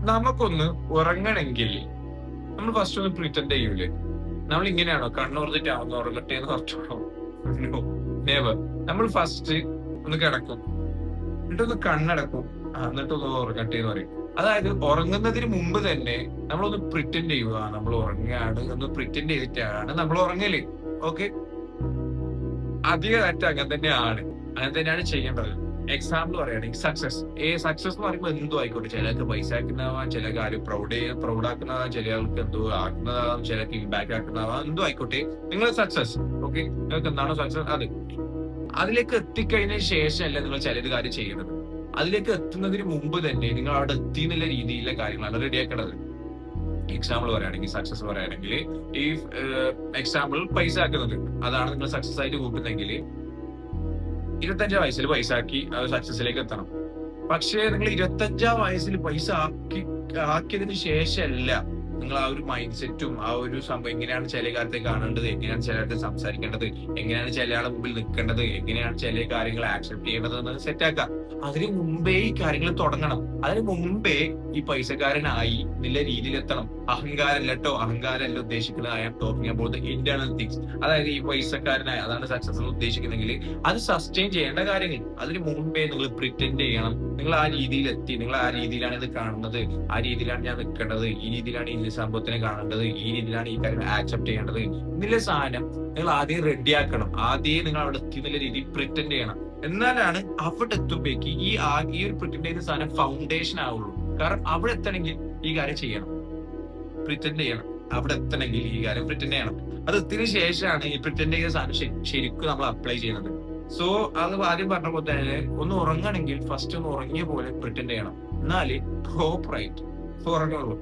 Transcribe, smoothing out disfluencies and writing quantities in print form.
നമുക്കൊന്ന് ഉറങ്ങണമെങ്കിൽ നമ്മൾ ഫസ്റ്റ് ഒന്ന് പ്രിറ്റൻഡ് ചെയ്യൂലേ? നമ്മൾ ഇങ്ങനെയാണോ കണ്ണുറന്നിട്ടാണോ ഉറങ്ങട്ടെ എന്ന് പറഞ്ഞോളൂ? നെവർ. നമ്മൾ ഫസ്റ്റ് ഒന്ന് കിടക്കും, എന്നിട്ടൊന്ന് കണ്ണടക്കും, എന്നിട്ടൊന്ന് ഉറങ്ങട്ടെ എന്ന് പറയും. അതായത് ഉറങ്ങുന്നതിന് മുമ്പ് തന്നെ നമ്മളൊന്ന് പ്രിറ്റൻഡ് ചെയ്യുക, നമ്മൾ ഉറങ്ങുകയാണ് എന്ന് പ്രിറ്റൻഡ് ചെയ്തിട്ടാണ് നമ്മൾ ഉറങ്ങല്. ഓക്കെ, അധികമായിട്ട് അങ്ങനെ തന്നെയാണ്, അങ്ങനെ തന്നെയാണ് ചെയ്യേണ്ടത്. എക്സാമ്പിൾ പറയുകയാണെങ്കിൽ സക്സസ് എന്ന് പറയുമ്പോൾ എന്തും ആയിക്കോട്ടെ. ചിലർക്ക് പൈസ ആക്കുന്നതാവാം, ചില കാര്യം പ്രൗഡ് ആക്കുന്നതാവാം, ചില ആൾക്ക് എന്തോ ആക്കുന്നതാവാം, ചിലർക്ക് ഇമ്പാക്ട് ആക്കുന്നതാവാം, എന്തോ ആയിക്കോട്ടെ. നിങ്ങൾ സക്സസ്, ഓക്കെ, നിങ്ങൾക്ക് എന്താണോ സക്സസ് അത് അതിലേക്ക് എത്തിക്കഴിഞ്ഞ ശേഷമല്ല നിങ്ങൾ ചിലത് കാര്യം ചെയ്യുന്നത്. അതിലേക്ക് എത്തുന്നതിന് മുമ്പ് തന്നെ നിങ്ങൾ അവിടെ എത്തി എന്നുള്ള രീതിയിലുള്ള കാര്യങ്ങളാണ് റെഡിയാക്കേണ്ടത്. എക്സാമ്പിൾ പറയുകയാണെങ്കിൽ സക്സസ് പറയുകയാണെങ്കിൽ ഈ എക്സാമ്പിൾ പൈസ ആക്കുന്നത്, അതാണ് നിങ്ങൾ സക്സസ് ആയിട്ട് കൂട്ടുന്നെങ്കിൽ 25 വയസ്സിൽ പൈസ ആക്കി അത് സക്സസിലേക്ക് എത്തണം. പക്ഷേ നിങ്ങൾ 25 വയസ്സിൽ പൈസ ആക്കിയതിന് ശേഷമല്ല നിങ്ങൾ ആ ഒരു മൈൻഡ് സെറ്റും ആ ഒരു സംഭവം എങ്ങനെയാണ് ചില കാര്യത്തെ കാണേണ്ടത്, എങ്ങനെയാണ് ചില കാര്യത്തെ സംസാരിക്കേണ്ടത്, എങ്ങനെയാണ് ചില ആളെ മുമ്പിൽ നിൽക്കേണ്ടത്, എങ്ങനെയാണ് ചില കാര്യങ്ങൾ ആക്സെപ്റ്റ് ചെയ്യേണ്ടത് എന്ന് സെറ്റാക്കുക. അതിന് മുമ്പേ ഈ കാര്യങ്ങൾ തുടങ്ങണം. അതിന് മുമ്പേ ഈ പൈസക്കാരനായി എന്നുള്ള രീതിയിൽ എത്തണം. അഹങ്കാരമല്ല കേട്ടോ, അഹങ്കാരമല്ല ഉദ്ദേശിക്കുന്നത്. I am talking about internal things. അതായത് ഈ പൈസക്കാരനായി, അതാണ് സക്സസ് എന്ന് ഉദ്ദേശിക്കുന്നെങ്കിൽ അത് സസ്റ്റെയിൻ ചെയ്യേണ്ട കാര്യങ്ങൾ അതിന് മുമ്പേ നിങ്ങൾ പ്രിറ്റൻഡ് ചെയ്യണം. നിങ്ങൾ ആ രീതിയിൽ എത്തി, നിങ്ങൾ ആ രീതിയിലാണ് ഇത് കാണുന്നത്, ആ രീതിയിലാണ് ഞാൻ നിൽക്കേണ്ടത്, ഈ രീതിയിലാണ് ഈ സംഭവത്തിനെ കാണേണ്ടത്, ഈ രീതിയിലാണ് ഈ കാര്യം ആക്സെപ്റ്റ് ചെയ്യേണ്ടത് എന്നുള്ള സാധനം നിങ്ങൾ ആദ്യം റെഡിയാക്കണം. ആദ്യം നിങ്ങൾ അവിടെ എത്തി എന്നുള്ള രീതിയിൽ പ്രിറ്റൻഡ് ചെയ്യണം. എന്നാലാണ് അവിടെ എത്തുമ്പോഴേക്ക് ഈ ഒരു പ്രിറ്റൻഡ് ചെയ്ത സാധനം ഫൗണ്ടേഷൻ ആവുള്ളൂ. കാരണം അവിടെ എത്തണമെങ്കിൽ ഈ കാര്യം ചെയ്യണം, പ്രിറ്റൻഡ് ചെയ്യണം. അവിടെ എത്തണമെങ്കിൽ ഈ കാര്യം പ്രിറ്റൻഡ് ചെയ്യണം. അത് എത്തിയതിനു ശേഷമാണ് ഈ പ്രിറ്റൻഡ് ചെയ്ത സാധനം ശരിക്കും നമ്മൾ അപ്ലൈ ചെയ്യുന്നത്. സോ അത് ആദ്യം പറഞ്ഞ പോലെ തന്നെ ഒന്ന് ഉറങ്ങണമെങ്കിൽ ഫസ്റ്റ് ഒന്ന് ഉറങ്ങിയ പോലെ പ്രിറ്റൻഡ് ചെയ്യണം, എന്നാല് പ്രോപ്പറായിട്ട് ഉറങ്ങുള്ളൂ.